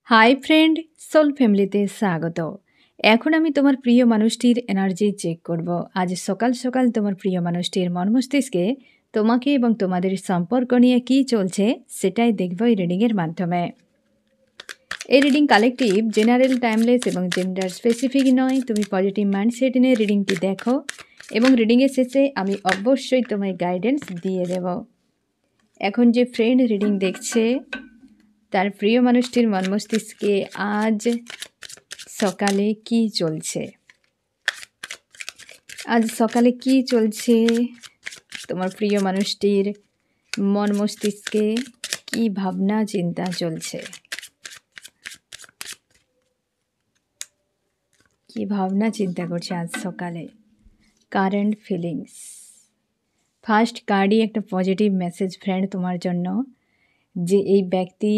Hi friend, soul ফ্যামিলিতে স্বাগত। এখন আমি তোমার প্রিয় মানুষটির এনার্জি চেক করব। আজ সকাল সকাল তোমার প্রিয় মানুষটির মন মস্তিষ্কে তোমাকে এবং তোমাদের সম্পর্ক নিয়ে কী চলছে সেটাই দেখব এই রিডিংয়ের মাধ্যমে। এই রিডিং কালেকটিভ, জেনারেল, টাইমলেস এবং জেন্ডার স্পেসিফিক নয়। তুমি পজিটিভ মাইন্ডসেট নিয়ে রিডিংটি দেখো এবং রিডিংয়ের শেষে আমি অবশ্যই তোমায় গাইডেন্স দিয়ে দেব। এখন যে ফ্রেন্ড রিডিং দেখছে তার প্রিয় মানুষটির মন মস্তিষ্কে আজ সকালে কি চলছে, আজ সকালে কি চলছে তোমার প্রিয় মানুষটির মন মস্তিষ্কে, কি ভাবনা চিন্তা চলছে, কি ভাবনা চিন্তা করছে আজ সকালে। Current feelings. ফার্স্ট কার্ডই একটা পজিটিভ মেসেজ ফ্রেন্ড তোমার জন্য, যে এই ব্যক্তি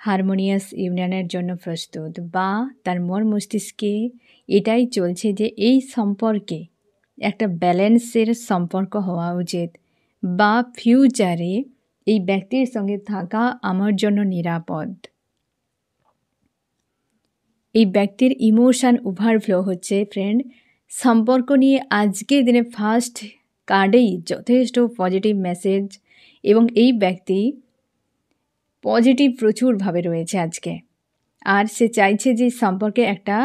হারমোনিয়াস ইউনিয়নের জন্য প্রস্তুত, বা তার মন মস্তিষ্কে এটাই চলছে যে এই সম্পর্কে একটা ব্যালেন্সের সম্পর্ক হওয়া উচিত, বা ফিউচারে এই ব্যক্তির সঙ্গে থাকা আমার জন্য নিরাপদ। এই ব্যক্তির ইমোশান ওভারফ্লো হচ্ছে ফ্রেন্ড সম্পর্ক নিয়ে। আজকের দিনে ফার্স্ট কার্ডেই যথেষ্ট পজিটিভ মেসেজ, এবং এই ব্যক্তি পজিটিভ প্রচুরভাবে রয়েছে আজকে। আর সে চাইছে যে সম্পর্কে একটা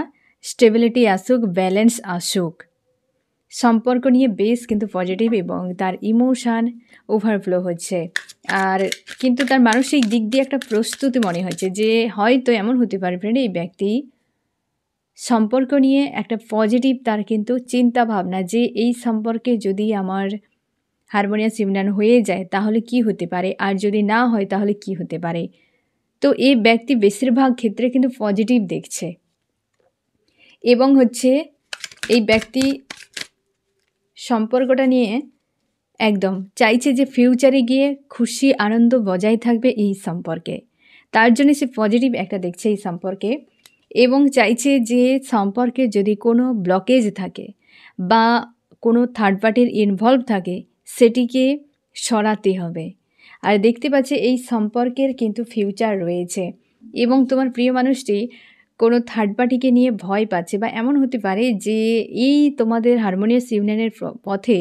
স্টেবিলিটি আসুক, ব্যালেন্স আসুক। সম্পর্ক নিয়ে বেশ কিন্তু পজিটিভ, এবং তার ইমোশান ওভারফ্লো হচ্ছে। আর কিন্তু তার মানসিক দিক দিয়ে একটা প্রস্তুতি মনে হচ্ছে, যে হয়তো এমন হতে পারে ফ্রেন্ড এই ব্যক্তি সম্পর্ক নিয়ে একটা পজিটিভ তার কিন্তু চিন্তা ভাবনা, যে এই সম্পর্কে যদি আমার হারমোনিয়াস ইউনিয়ন হয়ে যায় তাহলে কি হতে পারে, আর যদি না হয় তাহলে কি হতে পারে। তো এই ব্যক্তি বেশিরভাগ ক্ষেত্রে কিন্তু পজিটিভ দেখছে, এবং হচ্ছে এই ব্যক্তি সম্পর্কটা নিয়ে একদম চাইছে যে ফিউচারে গিয়ে খুশি আনন্দ বজায় থাকবে এই সম্পর্কে। তার জন্য সে পজিটিভ একটা দেখছে এই সম্পর্কে, এবং চাইছে যে সম্পর্কে যদি কোনো ব্লকেজ থাকে বা কোনো থার্ড পার্টির ইনভলভ থাকে সেটিকে সরাতে হবে। আর দেখতে পাচ্ছে এই সম্পর্কের কিন্তু ফিউচার রয়েছে, এবং তোমার প্রিয় মানুষটি কোনো থার্ড পার্টিকে নিয়ে ভয় পাচ্ছে, বা এমন হতে পারে যে এই তোমাদের হারমোনিয়াস ইউনিয়নের পথে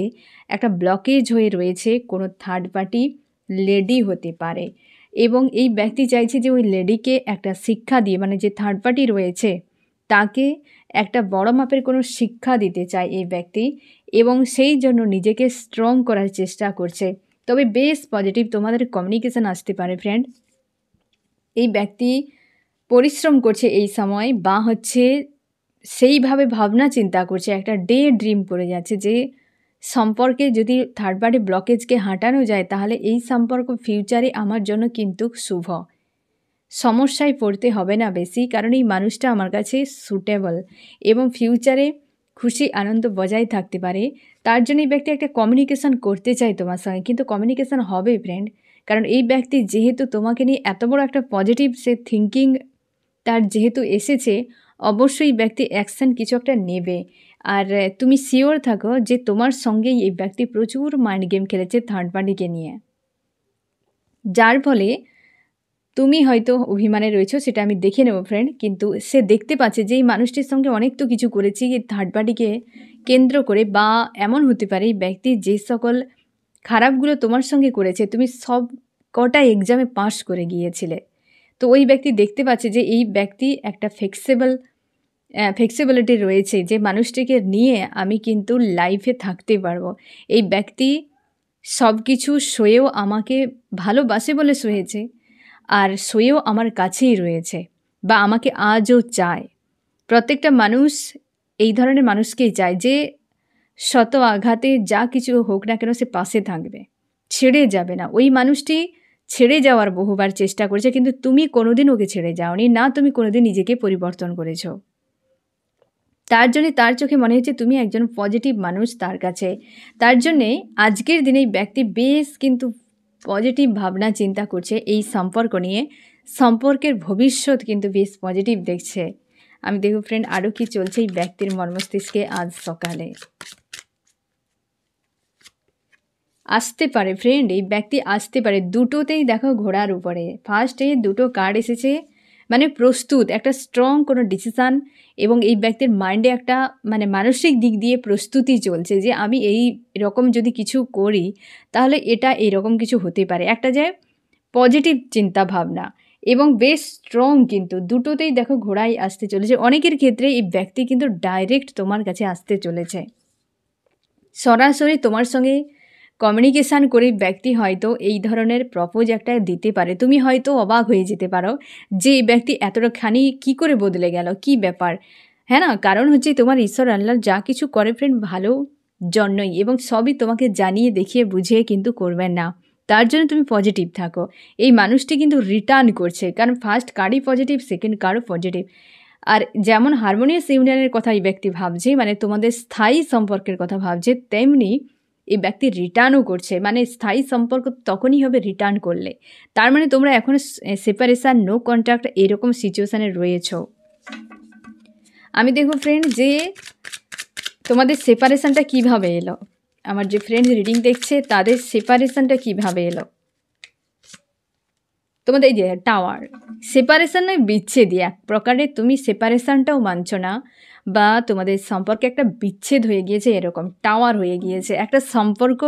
একটা ব্লকেজ হয়ে রয়েছে। কোনো থার্ড পার্টি লেডি হতে পারে, এবং এই ব্যক্তি চাইছে যে ওই লেডিকে একটা শিক্ষা দিয়ে, মানে যে থার্ড পার্টি রয়েছে তাকে একটা বড় মাপের কোনো শিক্ষা দিতে চায় এই ব্যক্তি, এবং সেই জন্য নিজেকে স্ট্রং করার চেষ্টা করছে। তবে বেশ পজিটিভ তোমাদের কমিউনিকেশান আসতে পারে ফ্রেন্ড। এই ব্যক্তি পরিশ্রম করছে এই সময়, বা হচ্ছে সেইভাবে ভাবনা চিন্তা করছে, একটা ডে ড্রিম করে যাচ্ছে যে সম্পর্কে যদি থার্ড পার্টি ব্লকেজকে হাঁটানো যায় তাহলে এই সম্পর্ক ফিউচারে আমার জন্য কিন্তু শুভ। সমস্যায় পড়তে হবে না বেশি, কারণ এই মানুষটা আমার কাছে সুটেবল, এবং ফিউচারে খুশি আনন্দ বজায় থাকতে পারে। তার জন্য এই ব্যক্তি একটা কমিউনিকেশান করতে চায় তোমার সঙ্গে, কিন্তু কমিউনিকেশান হবে ফ্রেন্ড, কারণ এই ব্যক্তি যেহেতু তোমাকে নিয়ে এত বড় একটা পজিটিভ সে থিঙ্কিং তার যেহেতু এসেছে, অবশ্যই ব্যক্তি অ্যাকশান কিছু একটা নেবে। আর তুমি শিওর থাকো যে তোমার সঙ্গেই এই ব্যক্তি প্রচুর মাইন্ড গেম খেলেছে থার্ড পার্টিকে নিয়ে, যার ফলে তুমি হয়তো অভিমানে রয়েছো, সেটা আমি দেখে নেব ফ্রেন্ড। কিন্তু সে দেখতে পাচ্ছে যে এই মানুষটির সঙ্গে অনেক তো কিছু করেছি এই থার্ড পার্টিকে কেন্দ্র করে, বা এমন হতে পারে এই ব্যক্তি যে সকল খারাপগুলো তোমার সঙ্গে করেছে তুমি সব কটা এক্সামে পাস করে গিয়েছিলে। তো ওই ব্যক্তি দেখতে পাচ্ছে যে এই ব্যক্তি একটা ফ্লেক্সিবিলিটি রয়েছে, যে মানুষটিকে নিয়ে আমি কিন্তু লাইফে থাকতে পারবো। এই ব্যক্তি সব কিছু সয়েও আমাকে ভালোবাসে বলে সয়েছে, আর সয়েও আমার কাছেই রয়েছে, বা আমাকে আজও চায়। প্রত্যেকটা মানুষ এই ধরনের মানুষকেই চায়, যে শত আঘাতে যা কিছু হোক না কেন সে পাশে থাকবে, ছেড়ে যাবে না। ওই মানুষটি ছেড়ে যাওয়ার বহুবার চেষ্টা করেছে, কিন্তু তুমি কোনোদিন ওকে ছেড়ে যাওনি, না তুমি কোনোদিন নিজেকে পরিবর্তন করেছো। তার জন্যে তার চোখে মনে হচ্ছে তুমি একজন পজিটিভ মানুষ তার কাছে। তার জন্যে আজকের দিনে এই ব্যক্তি বেশ কিন্তু পজিটিভ ভাবনা চিন্তা করছে এই সম্পর্ক নিয়ে। সম্পর্কের ভবিষ্যৎ কিন্তু বেশ পজিটিভ দেখছে। আমি দেখব ফ্রেন্ড আরও কি চলছে এই ব্যক্তির মন মস্তিষ্কে আজ সকালে। আসতে পারে ফ্রেন্ড, এই ব্যক্তি আসতে পারে দুটোতেই। দেখো ঘোড়ার উপরে ফার্স্টে দুটো কার্ড এসেছে, মানে প্রস্তুত, একটা স্ট্রং কোনো ডিসিশান, এবং এই ব্যক্তির মাইন্ডে একটা মানে মানসিক দিক দিয়ে প্রস্তুতি চলছে যে আমি এই রকম যদি কিছু করি তাহলে এটা এইরকম কিছু হতে পারে। একটা যে পজিটিভ চিন্তা ভাবনা এবং বেশ স্ট্রং, কিন্তু দুটোতেই দেখো ঘোড়াই আসতে চলেছে। অনেকের ক্ষেত্রে এই ব্যক্তি কিন্তু ডাইরেক্ট তোমার কাছে আসতে চলেছে, সরাসরি তোমার সঙ্গে কমিউনিকেশান করে ব্যক্তি হয়তো এই ধরনের প্রপোজ একটা দিতে পারে। তুমি হয়তো অবাক হয়ে যেতে পারো যে এই ব্যক্তি এতটাখানি কী করে বদলে গেল, কি ব্যাপার, হ্যাঁ না? কারণ হচ্ছে তোমার ঈশ্বর আল্লাহ যা কিছু করে ফ্রেন্ড ভালো জন্যই, এবং সবই তোমাকে জানিয়ে দেখিয়ে বুঝিয়ে কিন্তু করবেন না। তার জন্য তুমি পজিটিভ থাকো। এই মানুষটি কিন্তু রিটার্ন করছে, কারণ ফার্স্ট কার্ডই পজিটিভ, সেকেন্ড কার্ডও পজিটিভ। আর যেমন হারমোনিয়াস ইউনিয়নের কথা এই ব্যক্তি ভাবছে, মানে তোমাদের স্থায়ী সম্পর্কের কথা ভাবছে, তেমনি এই ব্যক্তি রিটার্নও করছে। মানে স্থায়ী সম্পর্ক তখনই হবে রিটার্ন করলে। তার মানে তোমরা এখনও সেপারেশান, নো কন্ট্যাক্ট এরকম সিচুয়েশানে রয়েছ। আমি দেখো ফ্রেন্ড যে তোমাদের সেপারেশানটা কিভাবে এলো, আমার যে ফ্রেন্ড রিডিং দেখছে তাদের সেপারেশানটা কিভাবে এলো। তোমাদের এই যে টাওয়ার, সেপারেশান নয় বিচ্ছেদই এক প্রকারের, তুমি সেপারেশানটাও মানছো না, বা তোমাদের সম্পর্কে একটা বিচ্ছেদ হয়ে গিয়েছে, এরকম টাওয়ার হয়ে গিয়েছে। একটা সম্পর্ক,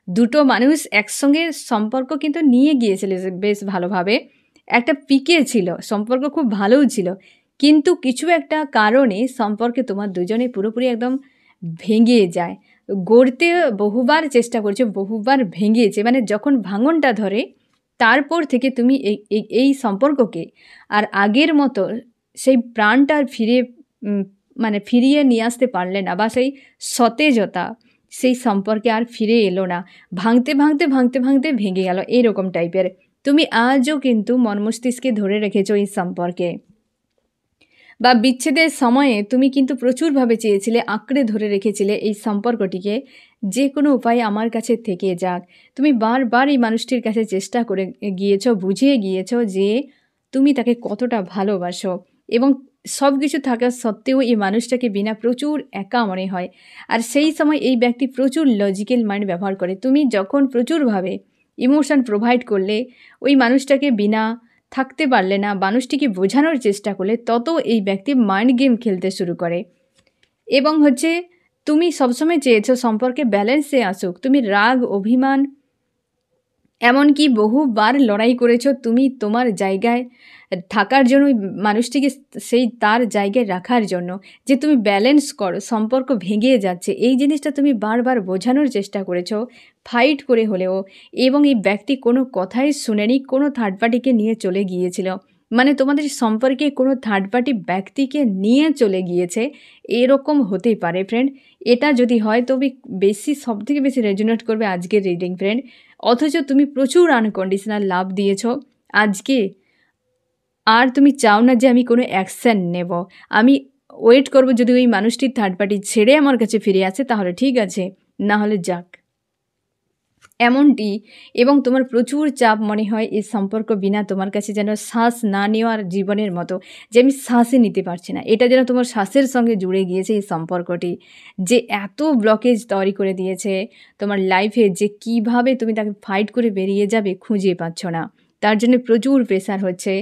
দুটো মানুষ একসঙ্গে সম্পর্ক কিন্তু নিয়ে গিয়েছিল বেশ ভালোভাবে, একটা পিকে ছিল, সম্পর্ক খুব ভালোও ছিল, কিন্তু কিছু একটা কারণে সম্পর্কে তোমার দুজনে পুরোপুরি একদম ভেঙে যায়। গড়তে বহুবার চেষ্টা করছে, বহুবার ভেঙেছে, মানে যখন ভাঙনটা ধরে তারপর থেকে তুমি এই সম্পর্ককে আর আগের মতো সেই প্রাণটা আর মানে ফিরিয়ে নিয়ে আসতে পারলে না, বা সেই সতেজতা সেই সম্পর্কে আর ফিরে এলো না, ভাঙতে ভাঙতে ভাঙতে ভাঙতে ভেঙে গেল, এইরকম টাইপের। তুমি আজও কিন্তু মন মস্তিষ্কে ধরে রেখেছো এই সম্পর্কে, বা বিচ্ছেদের সময়ে তুমি কিন্তু প্রচুরভাবে চেয়েছিলে, আঁকড়ে ধরে রেখেছিলে এই সম্পর্কটিকে, যে কোনো উপায়ে আমার কাছে থেকে যাক। তুমি বারবার এই মানুষটির কাছে চেষ্টা করে গিয়েছো, বুঝিয়ে গিয়েছো যে তুমি তাকে কতটা ভালোবাসো, এবং সব কিছু থাকা সত্ত্বেও এই মানুষটাকে বিনা প্রচুর একা মনে হয়। আর সেই সময় এই ব্যক্তি প্রচুর লজিক্যাল মাইন্ড ব্যবহার করে। তুমি যখন প্রচুরভাবে ইমোশন প্রোভাইড করলে, ওই মানুষটাকে বিনা থাকতে পারলে না, মানুষটিকে বোঝানোর চেষ্টা করলে, তত এই ব্যক্তি মাইন্ড গেম খেলতে শুরু করে। এবং হচ্ছে তুমি সবসময় চেয়েছো সম্পর্কে ব্যালেন্সে আসুক, তুমি রাগ, অভিমান, এমনকি বহুবার লড়াই করেছো তুমি তোমার জায়গায় থাকার জন্য, মানুষটিকে সেই তার জায়গায় রাখার জন্য, যে তুমি ব্যালেন্স করো, সম্পর্ক ভেঙে যাচ্ছে, এই জিনিসটা তুমি বারবার বোঝানোর চেষ্টা করেছো, ফাইট করে হলেও, এবং এই ব্যক্তি কোনো কথাই শুনেনি, কোনো থার্ড পার্টিকে নিয়ে চলে গিয়েছিল। মানে তোমাদের সম্পর্কে কোনো থার্ড পার্টি ব্যক্তিকে নিয়ে চলে গিয়েছে, এরকম হতে পারে ফ্রেন্ড। এটা যদি হয় তবে সবথেকে বেশি রেজোনেট করবে আজকের রিডিং ফ্রেন্ড। অথচ তুমি প্রচুর আনকন্ডিশনাল লাভ দিয়েছো আজকে, আর তুমি চাও না যে আমি কোনো অ্যাকশান নেব, আমি ওয়েট করব যদি ওই মানুষটির থার্ড পার্টি ছেড়ে আমার কাছে ফিরে আসে তাহলে ঠিক আছে, না হলে যাক, এমনটি। এবং তোমার প্রচুর চাপ মনে হয় এই সম্পর্ক বিনা তোমার কাছে যেন শ্বাস না নেওয়ার জীবনের মতো, যে আমি শ্বাসই নিতে পারছি না, এটা যেন তোমার শ্বাসের সঙ্গে জুড়ে গিয়েছে এই সম্পর্কটি, যে এত ব্লকেজ তৈরি করে দিয়েছে তোমার লাইফে, যে কিভাবে তুমি তাকে ফাইট করে বেরিয়ে যাবে খুঁজে পাচ্ছ না। তার জন্য প্রচুর প্রেশার হচ্ছে,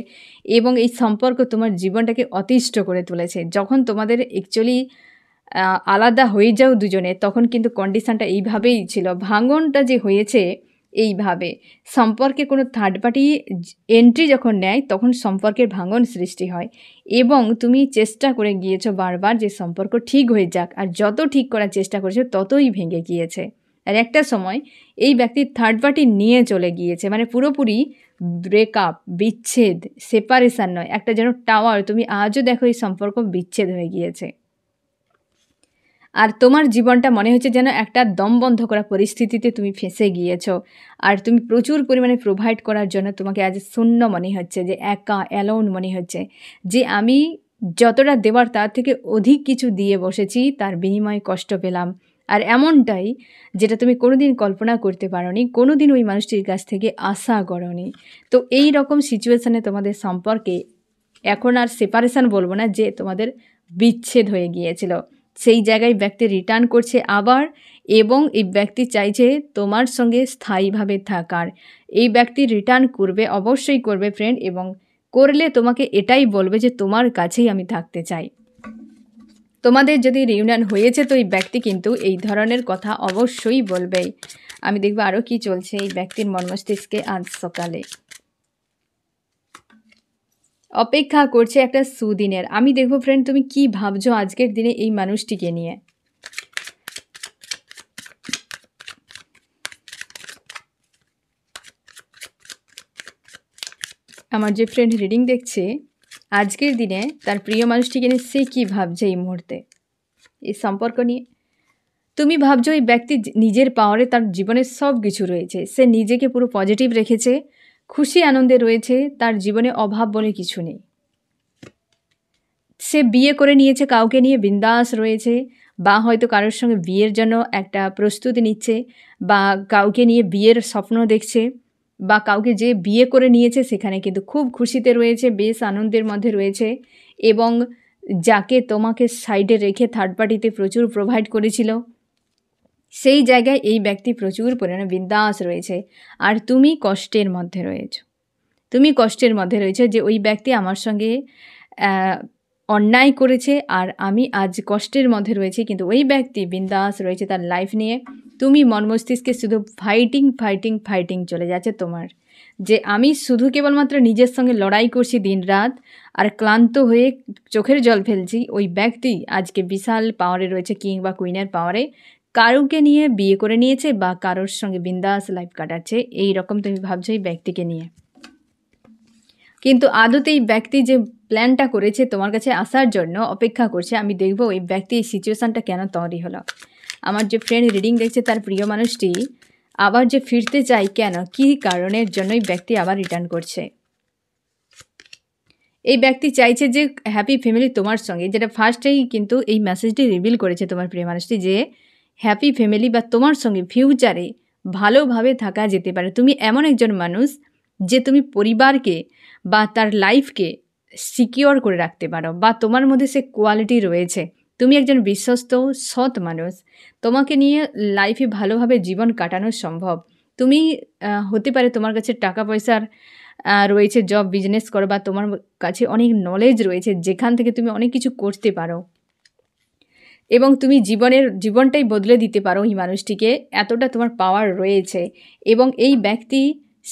এবং এই সম্পর্ক তোমার জীবনটাকে অতিষ্ঠ করে তুলেছে। যখন তোমাদের অ্যাকচুয়ালি আলাদা হয়ে যাও দুজনে, তখন কিন্তু কন্ডিশানটা এইভাবেই ছিল, ভাঙনটা যে হয়েছে এইভাবে। সম্পর্কে কোনো থার্ড পার্টি এন্ট্রি যখন নেয় তখন সম্পর্কের ভাঙন সৃষ্টি হয়, এবং তুমি চেষ্টা করে গিয়েছো বারবার যে সম্পর্ক ঠিক হয়ে যাক, আর যত ঠিক করার চেষ্টা করেছো ততই ভেঙে গিয়েছে। আর একটা সময় এই ব্যক্তি থার্ড পার্টি নিয়ে চলে গিয়েছে, মানে পুরোপুরি ব্রেকআপ, বিচ্ছেদ, সেপারেশান নয়, একটা যেন টাওয়ার। তুমি আজও দেখো এই সম্পর্ক বিচ্ছেদ হয়ে গিয়েছে, আর তোমার জীবনটা মনে হচ্ছে যেন একটা দম বন্ধ করা পরিস্থিতিতে তুমি ফেঁসে গিয়েছো, আর তুমি প্রচুর পরিমাণে প্রোভাইড করার জন্য তোমাকে আজ শূন্য মনে হচ্ছে, যে একা অ্যালোন মনে হচ্ছে, যে আমি যতটা দেওয়ার তার থেকে অধিক কিছু দিয়ে বসেছি, তার বিনিময়ে কষ্ট পেলাম। আর এমনটাই যেটা তুমি কোনোদিন কল্পনা করতে পারোনি, কোনোদিন ওই মানুষটির কাছ থেকে আশা করোনি। তো এই রকম সিচুয়েশানে তোমাদের সম্পর্কে এখন আর সেপারেশান বলবো না, যে তোমাদের বিচ্ছেদ হয়ে গিয়েছিল, সেই জায়গায় ব্যক্তি রিটার্ন করছে আবার, এবং এই ব্যক্তি চাইছে তোমার সঙ্গে স্থায়ীভাবে থাকার। এই ব্যক্তি রিটার্ন করবে, অবশ্যই করবে ফ্রেন্ড, এবং করলে তোমাকে এটাই বলবে যে তোমার কাছেই আমি থাকতে চাই। তোমাদের যদি রিউনিয়ন হয়েছে তো এই ব্যক্তি কিন্তু এই ধরনের কথা অবশ্যই বলবেই। আমি দেখব আরও কি চলছে এই ব্যক্তির মর্মস্তিষ্কে আজ সকালে। অপেক্ষা করছে একটা সুদিনের। আমি দেখবো ফ্রেন্ড তুমি কি ভাবছো আজকের দিনে এই মানুষটিকে নিয়ে। আমার যে ফ্রেন্ড রিডিং দেখছে আজকের দিনে তার প্রিয় মানুষটিকে নিয়ে সে কী ভাবছে এই মুহূর্তে এই সম্পর্ক নিয়ে। তুমি ভাবছো এই ব্যক্তি নিজের পাওয়ারে তার জীবনের সব কিছু রয়েছে, সে নিজেকে পুরো পজিটিভ রেখেছে, খুশি আনন্দে রয়েছে, তার জীবনে অভাব বলে কিছু নেই। সে বিয়ে করে নিয়েছে কাউকে নিয়ে বিন্দাস রয়েছে, বা হয়তো কারোর সঙ্গে বিয়ের জন্য একটা প্রস্তুতি নিচ্ছে, বা কাউকে নিয়ে বিয়ের স্বপ্ন দেখছে, বা কাউকে যে বিয়ে করে নিয়েছে সেখানে কিন্তু খুব খুশিতে রয়েছে, বেশ আনন্দের মধ্যে রয়েছে। এবং যাকে তোমাকে সাইডে রেখে থার্ড পার্টিতে প্রচুর প্রোভাইড করেছিল সেই জায়গায় এই ব্যক্তি প্রচুর পরিমাণে বিন্দাস রয়েছে। আর তুমি কষ্টের মধ্যে রয়েছো, তুমি কষ্টের মধ্যে রয়েছে যে ওই ব্যক্তি আমার সঙ্গে অন্যায় করেছে আর আমি আজ কষ্টের মধ্যে রয়েছি, কিন্তু ওই ব্যক্তি বিন্দাস রয়েছে তার লাইফ নিয়ে। তুমি মন মস্তিষ্কে শুধু ফাইটিং ফাইটিং ফাইটিং চলে যাচ্ছে তোমার, যে আমি শুধু কেবলমাত্র নিজের সঙ্গে লড়াই করছি দিন রাত আর ক্লান্ত হয়ে চোখের জল ফেলছি। ওই ব্যক্তি আজকে বিশাল পাওয়ারে রয়েছে, কিং বা কুইনের পাওয়ারে, কারুকে নিয়ে বিয়ে করে নিয়েছে বা কারোর সঙ্গে বিন্দাস লাইফ কাটাচ্ছে, এই রকম তুমি ভাবছো এই ব্যক্তিকে নিয়ে। কিন্তু আদতে এই ব্যক্তি যে প্ল্যানটা করেছে তোমার কাছে আসার জন্য অপেক্ষা করছে, আমি দেখব ওই ব্যক্তি এই সিচুয়েশানটা কেন তৈরি হলো। আমার যে ফ্রেন্ড রিডিং দেখছে তার প্রিয় মানুষটি আবার যে ফিরতে চাই কেন, কী কারণের জন্য এই ব্যক্তি আবার রিটার্ন করছে। এই ব্যক্তি চাইছে যে হ্যাপি ফ্যামিলি তোমার সঙ্গে, যেটা ফার্স্টেই কিন্তু এই মেসেজটি রিভিল করেছে তোমার প্রিয় মানুষটি, যে হ্যাপি ফ্যামিলি বা তোমার সঙ্গে ফিউচারে ভালোভাবে থাকা যেতে পারে। তুমি এমন একজন মানুষ যে তুমি পরিবারকে বা তার লাইফকে সিকিওর করে রাখতে পারো, বা তোমার মধ্যে সে কোয়ালিটি রয়েছে। তুমি একজন বিশ্বস্ত সৎ মানুষ, তোমাকে নিয়ে লাইফে ভালোভাবে জীবন কাটানো সম্ভব। তুমি হতে পারে তোমার কাছে টাকা পয়সার রয়েছে, জব বিজনেস করো, বা তোমার কাছে অনেক নলেজ রয়েছে যেখান থেকে তুমি অনেক কিছু করতে পারো এবং তুমি জীবনটাই বদলে দিতে পারো এই মানুষটিকে, এতটা তোমার পাওয়ার রয়েছে। এবং এই ব্যক্তি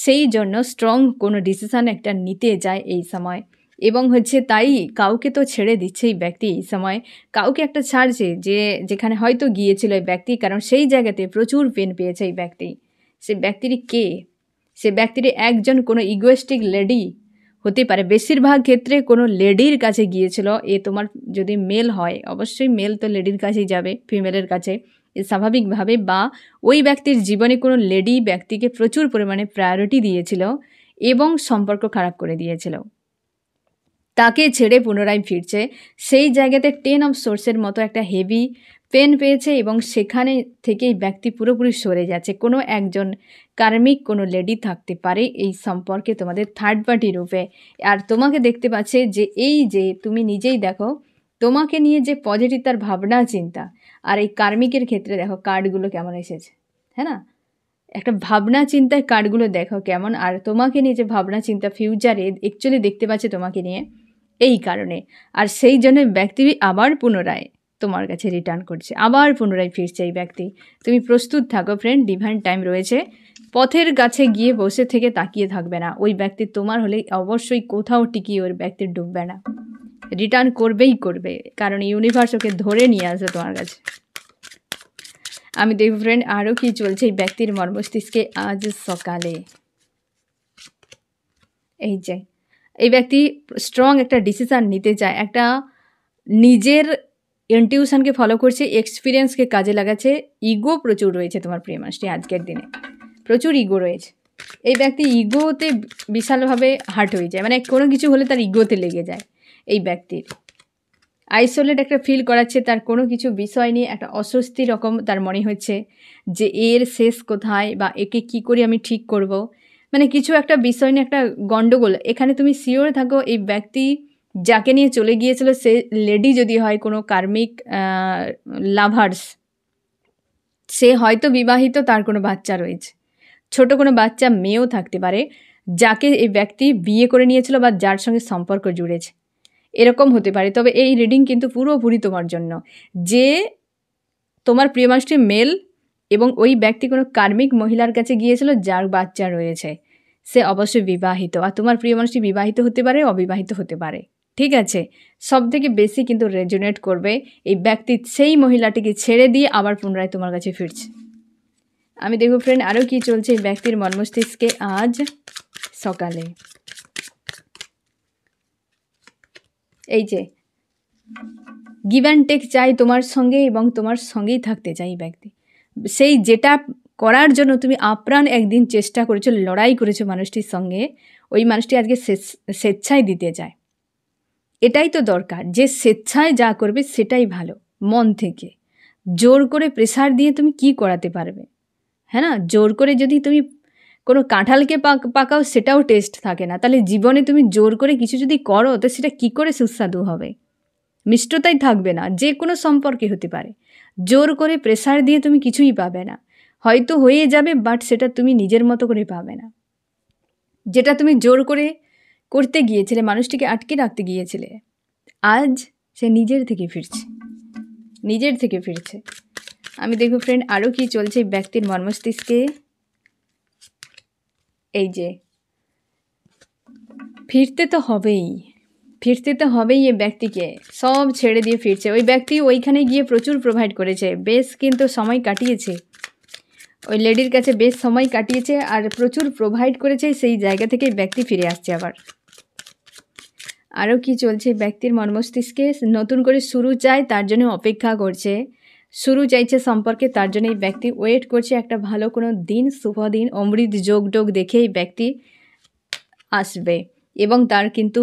সেই জন্য স্ট্রং কোনো ডিসিশান একটা নিতে যায় এই সময়, এবং তাই কাউকে তো ছেড়ে দিচ্ছে এই ব্যক্তি এই সময়, কাউকে একটা ছাড়ছে যে যেখানে হয়তো গিয়েছিল এই ব্যক্তি, কারণ সেই জায়গাতে প্রচুর পেন পেয়েছে এই ব্যক্তি। সে ব্যক্তিটি কে? সে ব্যক্তিটি একজন কোনো ইগোয়েস্টিক লেডি হতে পারে, বেশিরভাগ ক্ষেত্রে কোনো লেডির কাছে গিয়েছিল। তোমার যদি মেল হয় অবশ্যই মেল তো লেডির কাছেই যাবে, ফিমেলের কাছে স্বাভাবিকভাবে, বা ওই ব্যক্তির জীবনে কোনো লেডি ব্যক্তিকে প্রচুর পরিমাণে প্রায়োরিটি দিয়েছিল এবং সম্পর্ক খারাপ করে দিয়েছিল, তাকে ছেড়ে পুনরায় ফিরছে। সেই জায়গাতে 10 অফ সোর্সের মতো একটা হেভি পেন পেয়েছে এবং সেখানে থেকেই ব্যক্তি পুরোপুরি সরে যাচ্ছে। কোনো একজন কার্মিক কোনো লেডি থাকতে পারে এই সম্পর্কে তোমাদের থার্ড পার্টি রূপে, আর তোমাকে দেখতে পাচ্ছে যে এই যে তুমি নিজেই দেখো তোমাকে নিয়ে যে পজিটিভ তার ভাবনা চিন্তা, আর এই কার্মিকের ক্ষেত্রে দেখো কার্ডগুলো কেমন এসেছে, হ্যাঁ না, একটা ভাবনা চিন্তার কার্ডগুলো দেখো কেমন, আর তোমাকে নিয়ে যে ভাবনা চিন্তা ফিউচারে অ্যাকচুয়ালি দেখতে পাচ্ছে তোমাকে নিয়ে এই কারণে। আর সেই জন্য ব্যক্তি আবার পুনরায় তোমার কাছে রিটার্ন করছে, আবার পুনরায় ফিরছে এই ব্যক্তি। তুমি প্রস্তুত থাকো ফ্রেন্ড, ডিভাইন টাইম রয়েছে। পথের কাছে গিয়ে বসে থেকে তাকিয়ে থাকবে না, ওই ব্যক্তি তোমার হলে অবশ্যই কোথাও টিকিয়ে ওই ব্যক্তি ডুববে না, রিটার্ন করবেই করবে, কারণ ইউনিভার্স ওকে ধরে নিয়ে আসবে তোমার কাছে। আমি দেখব ফ্রেন্ড আরও কি চলছে এই ব্যক্তির মর্মস্তিষ্কে আজ সকালে। এই ব্যক্তি স্ট্রং একটা ডিসিশান নিতে চায়, একটা নিজের ইনটিউশনকে ফলো করছে, এক্সপিরিয়েন্সকে কাজে লাগাচ্ছে। ইগো প্রচুর রয়েছে তোমার প্রিয় মানুষটি আজকের দিনে, প্রচুর ইগো রয়েছে। এই ব্যক্তি ইগোতে বিশালভাবে হার্ট হয়ে যায়, মানে কোনো কিছু হলে তার ইগোতে লেগে যায়। এই ব্যক্তির আইসোলেট একটা ফিল করাচ্ছে, তার কোনো কিছু বিষয় নিয়ে একটা অস্বস্তি রকম তার মনে হচ্ছে যে এর শেষ কোথায়, বা একে কি করে আমি ঠিক করব, মানে কিছু একটা বিষয় নিয়ে একটা গণ্ডগোল। এখানে তুমি শিওর থাকো এই ব্যক্তি যাকে নিয়ে চলে গিয়েছিল সে লেডি যদি হয়, কোনো কার্মিক লাভার্স, সে হয়তো বিবাহিত, তার কোনো বাচ্চা রয়েছে, ছোট কোনো বাচ্চা মেয়েও থাকতে পারে। যাকে এই ব্যক্তি বিয়ে করে নিয়েছিল বা যার সঙ্গে সম্পর্ক জুড়েছে, এরকম হতে পারে। তবে এই রিডিং কিন্তু পুরোপুরি তোমার জন্য। যে তোমার প্রিয় মানুষটি মেল এবং ওই ব্যক্তি কোনো কার্মিক মহিলার কাছে গিয়েছিল যার বাচ্চা রয়েছে, সে অবশ্যই বিবাহিত। আর তোমার প্রিয় মানুষটি বিবাহিত হতে পারে, অবিবাহিত হতে পারে। ঠিক আছে, সব থেকে বেশি কিন্তু রেজোনেট করবে এই ব্যক্তি সেই মহিলাটিকে ছেড়ে দিয়ে আবার পুনরায় তোমার কাছে ফিরছে। আমি দেখব ফ্রেন্ড আরও কি চলছে এই ব্যক্তির মর্মস্তিষ্কে আজ সকালে। এই যে গিভ অ্যান্ড টেক চাই তোমার সঙ্গে এবং তোমার সঙ্গেই থাকতে চাই এই ব্যক্তি। সেই যেটা করার জন্য তুমি আপ্রাণ একদিন চেষ্টা করেছো, লড়াই করেছো মানুষটির সঙ্গে, ওই মানুষটি আজকে স্বেচ্ছায় দিতে চায়। এটাই তো দরকার, যে স্বেচ্ছায় যা করবে সেটাই ভালো, মন থেকে। জোর করে প্রেসার দিয়ে তুমি কি করাতে পারবে? হ্যাঁ না, জোর করে যদি তুমি কোনো কাঁঠালকে পাকাও সেটাও টেস্ট থাকে না। তাহলে জীবনে তুমি জোর করে কিছু যদি করো তো সেটা কি করে সুস্বাদু হবে? মিষ্টতাই থাকবে না। যে কোনো সম্পর্কে হতে পারে, জোর করে প্রেসার দিয়ে তুমি কিছুই পাবে না। হয়তো হয়ে যাবে, বাট সেটা তুমি নিজের মতো করে পাবে না। যেটা তুমি জোর করে করতে গিয়েছিলে, মানুষটিকে আটকে রাখতে গিয়েছিলে, আজ সে নিজের থেকে ফিরছে, নিজের থেকে ফিরছে। আমি দেখব ফ্রেন্ড আরও কি চলছে ব্যক্তির মর্মস্তিষ্কে। এই যে ফিরতে তো হবেই, ফিরতে তো হবেই। এ ব্যক্তিকে সব ছেড়ে দিয়ে ফিরছে। ওই ব্যক্তি ওইখানে গিয়ে প্রচুর প্রোভাইড করেছে, বেশ কিন্তু সময় কাটিয়েছে, ওই লেডির কাছে বেশ সময় কাটিয়েছে আর প্রচুর প্রোভাইড করেছে। সেই জায়গা থেকে ব্যক্তি ফিরে আসছে আবার। আরও কি চলছে ব্যক্তির মর্মস্তিষ্কে, নতুন করে শুরু চায়, তার জন্য অপেক্ষা করছে। শুরু চাইছে সম্পর্কে, তার জন্য এই ব্যক্তি ওয়েট করছে একটা ভালো কোনো দিন, শুভ দিন, অমৃত যোগ টোগ দেখে এই ব্যক্তি আসবে। এবং তার কিন্তু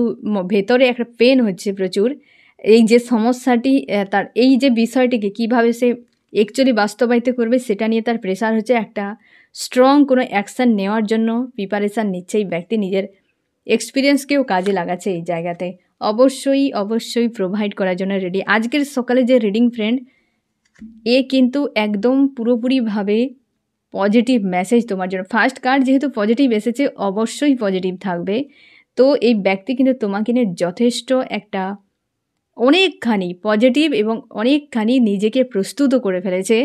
ভেতরে একটা পেন হচ্ছে প্রচুর। এই যে সমস্যাটি, তার এই যে বিষয়টিকে কিভাবে সে অ্যাকচুয়ালি বাস্তবায়িত করবে সেটা নিয়ে তার প্রেশার হচ্ছে। একটা স্ট্রং কোনো অ্যাকশান নেওয়ার জন্য প্রিপারেশান নিচ্ছে এই ব্যক্তি, নিজের এক্সপিরিয়েন্সকেও কাজে লাগাচ্ছে এই জায়গাতে। অবশ্যই অবশ্যই প্রোভাইড করার জন্য রেডি। আজকের সকালে যে রিডিং ফ্রেন্ড, এ কিন্তু একদম পুরোপুরিভাবে পজিটিভ মেসেজ তোমার জন্য। ফার্স্ট কার্ড যেহেতু পজিটিভ এসেছে, অবশ্যই পজিটিভ থাকবে। তো এই ব্যক্তি কিন্তু তোমাকে নিয়ে যথেষ্ট একটা অনেকখানি পজিটিভ এবং অনেকখানি নিজেকে প্রস্তুত করে ফেলেছে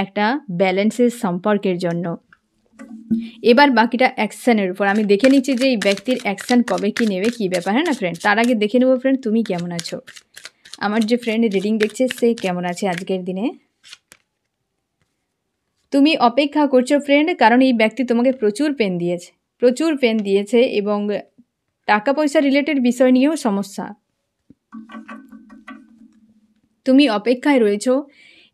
একটা ব্যালেন্সের সম্পর্কের জন্য। এবার বাকিটা অ্যাকশানের উপর আমি দেখে নিচ্ছি যে এই ব্যক্তির অ্যাকশান কবে কি নেবে, কী ব্যাপার। হ্যাঁ না ফ্রেন্ড, তার আগে দেখে নেবো ফ্রেন্ড তুমি কেমন আছো। আমার যে ফ্রেন্ড রিডিং দেখছে সে কেমন আছে আজকের দিনে। তুমি অপেক্ষা করছো ফ্রেন্ড, কারণ এই ব্যক্তি তোমাকে প্রচুর পেন দিয়েছে, প্রচুর পেন দিয়েছে এবং টাকা পয়সা রিলেটেড বিষয় নিয়েও সমস্যা। তুমি অপেক্ষায় রয়েছো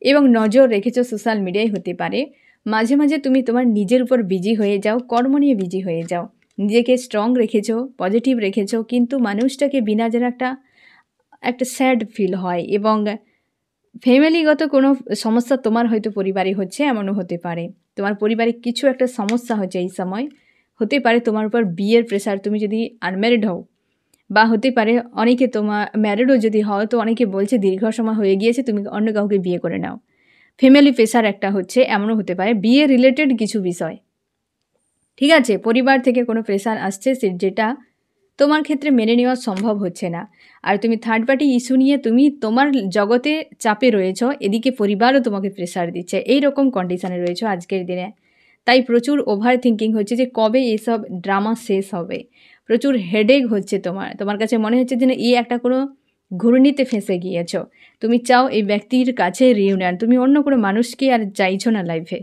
এবং নজর রেখেছো সোশ্যাল মিডিয়ায় হতে পারে। মাঝে মাঝে তুমি তোমার নিজের উপর বিজি হয়ে যাও, কর্ম নিয়ে বিজি হয়ে যাও, নিজেকে স্ট্রং রেখেছো, পজিটিভ রেখেছো, কিন্তু মানুষটাকে বিনা যেন একটা স্যাড ফিল হয়। এবং ফ্যামিলিগত কোনো সমস্যা তোমার হয়তো পরিবারে হচ্ছে, এমনও হতে পারে তোমার পরিবারে কিছু একটা সমস্যা হচ্ছে এই সময়। হতে পারে তোমার উপর বিয়ের প্রেশার, তুমি যদি আনম্যারিড হও, বা হতে পারে অনেকে তোমার ম্যারিডও যদি হও, তো অনেকে বলছে দীর্ঘ সময় হয়ে গিয়েছে, তুমি অন্য কাউকে বিয়ে করে নাও। ফ্যামিলি প্রেশার একটা হচ্ছে, এমনও হতে পারে বিয়ে রিলেটেড কিছু বিষয়। ঠিক আছে, পরিবার থেকে কোনো প্রেশার আসছে যেটা তোমার ক্ষেত্রে মেনে নেওয়া সম্ভব হচ্ছে না। আর তুমি থার্ড পার্টি ইস্যু নিয়ে তুমি তোমার জগতে চাপে রয়েছ, এদিকে পরিবারও তোমাকে প্রেশার দিচ্ছে, এই রকম কন্ডিশানে রয়েছ আজকের দিনে। তাই প্রচুর ওভার থিঙ্কিং হচ্ছে যে কবে এসব ড্রামা শেষ হবে। প্রচুর হেডেক হচ্ছে তোমার কাছে মনে হচ্ছে যে না এই একটা কোনো ঘূর্ণিতে ফেঁসে গিয়েছ। তুমি চাও এই ব্যক্তির কাছে রিউনিয়ন, তুমি অন্য কোনো মানুষকে আর চাইছো না লাইফে,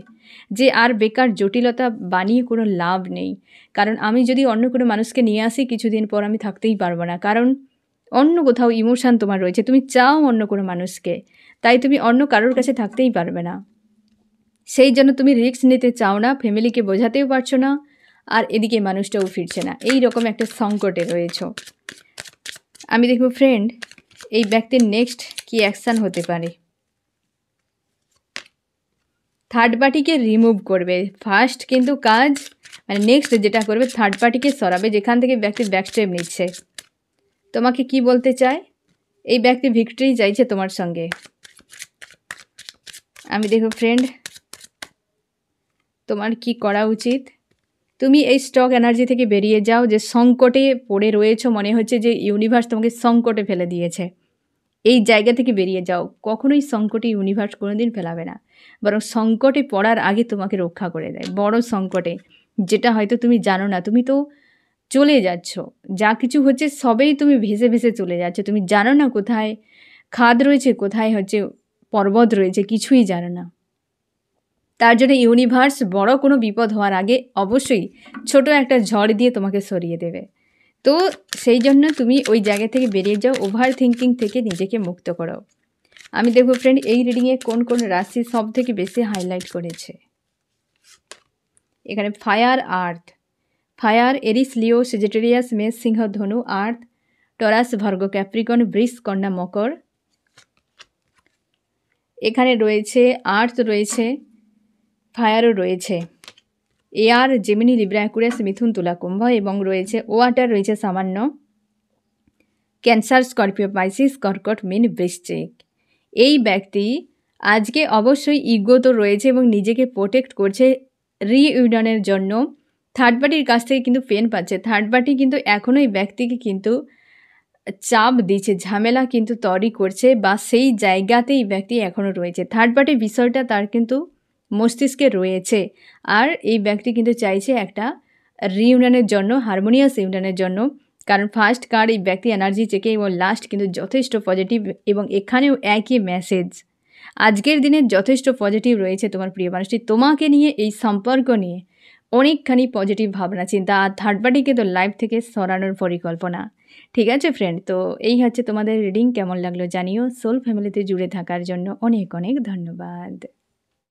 যে আর বেকার জটিলতা বানিয়ে কোনো লাভ নেই। কারণ আমি যদি অন্য কোনো মানুষকে নিয়ে আসি কিছুদিন পর আমি থাকতেই পারবো না, কারণ অন্য কোথাও ইমোশান তোমার রয়েছে, তুমি চাও অন্য কোনো মানুষকে, তাই তুমি অন্য কারোর কাছে থাকতেই পারবে না। সেই জন্য তুমি রিস্ক নিতে চাও না, ফ্যামিলিকে বোঝাতেও পারছো না, আর এদিকে মানুষটাও ফিরছে না, এই রকম একটা সংকটে রয়েছ। আমি দেখব ফ্রেন্ড এই ব্যক্তির নেক্সট কি অ্যাকশান হতে পারে। থার্ড পার্টিকে রিমুভ করবে ফার্স্ট, কিন্তু কাজ মানে নেক্সট যেটা করবে থার্ড পার্টিকে সরাবে, যেখান থেকে ব্যক্তি ব্যাকস্টেপ নিচ্ছে। তোমাকে কি বলতে চায়, এই ব্যক্তি ভিক্টরি চাইছে তোমার সঙ্গে। আমি দেখো ফ্রেন্ড তোমার কি করা উচিত। তুমি এই স্টক এনার্জি থেকে বেরিয়ে যাও, যে সংকটে পড়ে রয়েছো, মনে হচ্ছে যে ইউনিভার্স তোমাকে সংকটে ফেলে দিয়েছে। এই জায়গা থেকে বেরিয়ে যাও। কখনোই সংকটে ইউনিভার্স কোনোদিন ফেলাবে না। বরং সংকটে পড়ার আগে তোমাকে রক্ষা করে দেয়। বড় সংকটে, যেটা হয়তো তুমি জানো না। তুমি তো চলে যাচ্ছ। যা কিছু হচ্ছে সবেই তুমি ভেসে, ভেসে চলে যাচ্ছ। তুমি জানো না কোথায় খাদ রয়েছে, কোথায় হচ্ছে পর্বত রয়েছে, কিছুই জানো না। তার জন্য ইউনিভার্স বড় কোনো বিপদ হওয়ার আগে অবশ্যই ছোট একটা ঝড় দিয়ে তোমাকে সরিয়ে দেবে। তো সেই জন্য তুমি ওই জায়গা থেকে বেরিয়ে যাও, ওভার থিঙ্কিং থেকে নিজেকে মুক্ত করো। আমি দেখব ফ্রেন্ড এই রিডিংয়ে কোন কোন রাশি সব থেকে বেশি হাইলাইট করেছে। এখানে ফায়ার, আর্থ, ফায়ার এরিস, লিও, সেজিটেরিয়াস, মেষ, সিংহ, ধনু, আর্থ, টরাস, ভার্গ, ক্যাপ্রিকন, বৃষ, কন্যা, মকর। এখানে রয়েছে আর্থ, রয়েছে ফায়ারও রয়েছে, এয়ার, জেমিনি, লিব্রা, অ্যাকুয়ারিয়াস, মিথুন, তুলা, কুম্ভ, এবং রয়েছে ওয়াটার, রয়েছে সামান্য, ক্যান্সার, স্করপিও, পাইসিস, কর্কট, মীন, বৃশ্চিক। এই ব্যক্তি আজকে অবশ্যই ইগো তো রয়েছে এবং নিজেকে প্রোটেক্ট করছে রিইউনিয়নের জন্য। থার্ড পার্টির কাছ থেকে কিন্তু পেন পাচ্ছে। থার্ড পার্টি কিন্তু এখনও এই ব্যক্তিকে কিন্তু চাপ দিচ্ছে, ঝামেলা কিন্তু তৈরি করছে, বা সেই জায়গাতেই ব্যক্তি এখনও রয়েছে। থার্ড পার্টির বিষয়টা তার কিন্তু মস্তিষ্কে রয়েছে, আর এই ব্যক্তি কিন্তু চাইছে একটা রিইউনিয়নের জন্য, হারমোনিয়াস ইউনিয়নের জন্য। কারণ ফার্স্ট কার্ড এই ব্যক্তি এনার্জি চেকে এবং লাস্ট কিন্তু যথেষ্ট পজিটিভ, এবং এখানেও একই মেসেজ। আজকের দিনে যথেষ্ট পজিটিভ রয়েছে তোমার প্রিয় মানুষটি তোমাকে নিয়ে, এই সম্পর্ক নিয়ে অনেকখানি পজিটিভ ভাবনা চিন্তা, আর থার্ড পার্টিকে তো লাইফ থেকে সরানোর পরিকল্পনা। ঠিক আছে ফ্রেন্ড, তো এই হচ্ছে তোমাদের রিডিং। কেমন লাগলো জানিও। সোল ফ্যামিলিতে জুড়ে থাকার জন্য অনেক অনেক ধন্যবাদ।